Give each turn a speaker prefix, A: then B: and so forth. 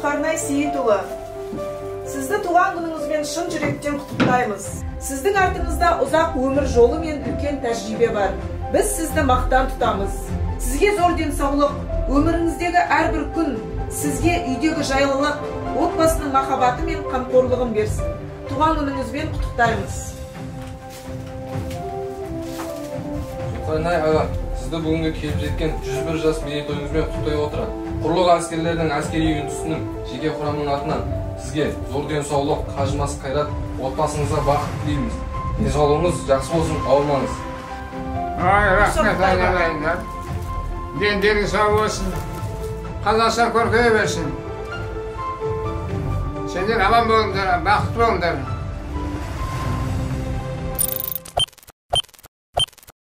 A: Зұлқарнай Сейітұлы, сізді туған күніңізбен шын жүректен құттықтаймыз. Сіздің артыңызда ұзақ өмір жолы мен үлкен тәжірибе бар. Біз сізді мақтан тұтамыз. Сізге зор денсаулық, өміріңіздегі әрбір күн сізге үйдегі жайлылық, отбасының махаббаты мен қамқорлығын берсін. Туған күніңізбен құттықтаймыз.
B: Зұлқарнай аға, сізді бүгінгі келіп жеткен 101 жас мерейтойыңызбен құттықтай отыра. Құрлық әскерлерінің әскери үндісінің жеке құрамының атынан сізге зор денсаулық, қажымас қайрат, отбасыңызға бақыт тілейміз. Денсаулығыңыз жақсы болсын, ауырмаңыз.
C: Рахмет айналайындар. Дендерің сау болсын. Қаласа көркейе берсін. Сендер аман болыңдар, бақытты болыңдар.